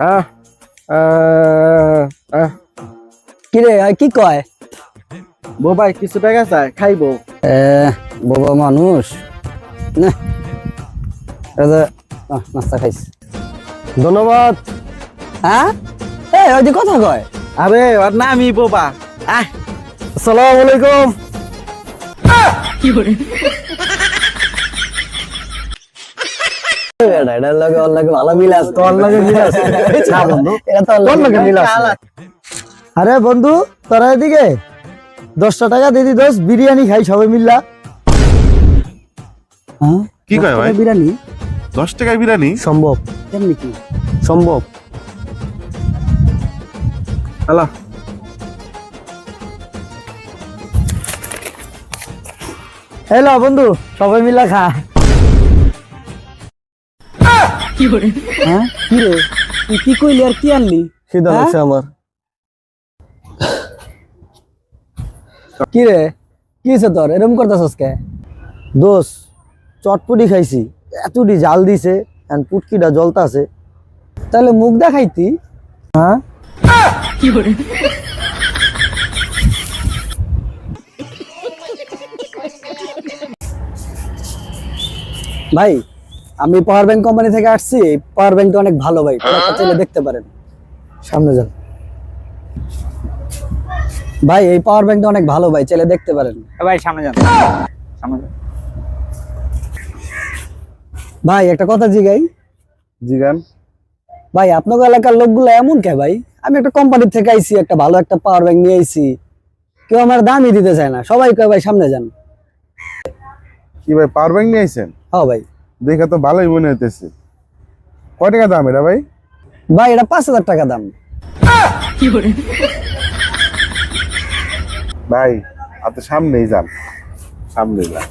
হ্যাঁ কি রে কি কয়? বোবাই কিছু টাকা চাই খাইবো। বাবা মানুষ না নাস্তা খাইস। ধন্যবাদ। হ্যাঁ ওই যে কথা কয়। আরে ওর নামই বোবা। আসসালামু আলাইকুম। এটার লগে ওর লগে ভালো মিল আছে। তোর লগে মিল আছে? না বন্ধু, এটা তোর লগে মিল আছে। আরে বন্ধু তোরা এদিকে 10টা টাকা দিদি, 10 বিরিয়ানি খাই সবাই মিল্লা। হ্যাঁ কি কয় ভাই? বিরিয়ানি 10 টাকায় বিরিয়ানি সম্ভব? কেমনি কি সম্ভব। হ্যালো হ্যালো বন্ধু, সবাই মিল্লা খা। হ্যাঁ কি রে তুই কি কইলি আর কি আনলি? খিদা লাগছে আমার। কি রে কি হইছে তোর এরকম করতেছস কে? দোষ চটপটি খাইছি, এতটি জাল দিছে এন্ড পুটকিটা জ্বলতাছে। তাহলে মুখ দেখাইতি। হ্যাঁ ভাই আমি পাওয়ার ব্যাংক কোম্পানি থেকে আসছি। পাওয়ার ব্যাংকটা অনেক ভালো ভাই, প্রোডাক্টটা চাইলে দেখতে পারেন। সামনে যান। ভাই এই পাওয়ার ব্যাংকটা অনেক ভালো ভাই, চাইলে দেখতে পারেন। ভাই সামনে যান, সামনে যান। ভাই একটা কথা জিগাই। জিগান। ভাই আপনাদের এলাকার লোকগুলো এমন কে ভাই? আমি একটা কোম্পানি থেকে আইছি, একটা ভালো একটা পাওয়ার ব্যাংক নিয়ে আইছি, কেউ আমার দামই দিতে চায় না। সবাই কয় ভাই সামনে যান। কি ভাই পাওয়ার ব্যাংক নিয়ে আইছেন? হ্যাঁ ভাই। দেখে তো ভালোই মনে হইতেছে। কয় টাকা দাম এটা ভাই? ভাই এটা 5,000 টাকা দাম। ভাই আপনি সামনেই যান, সামনেই যান।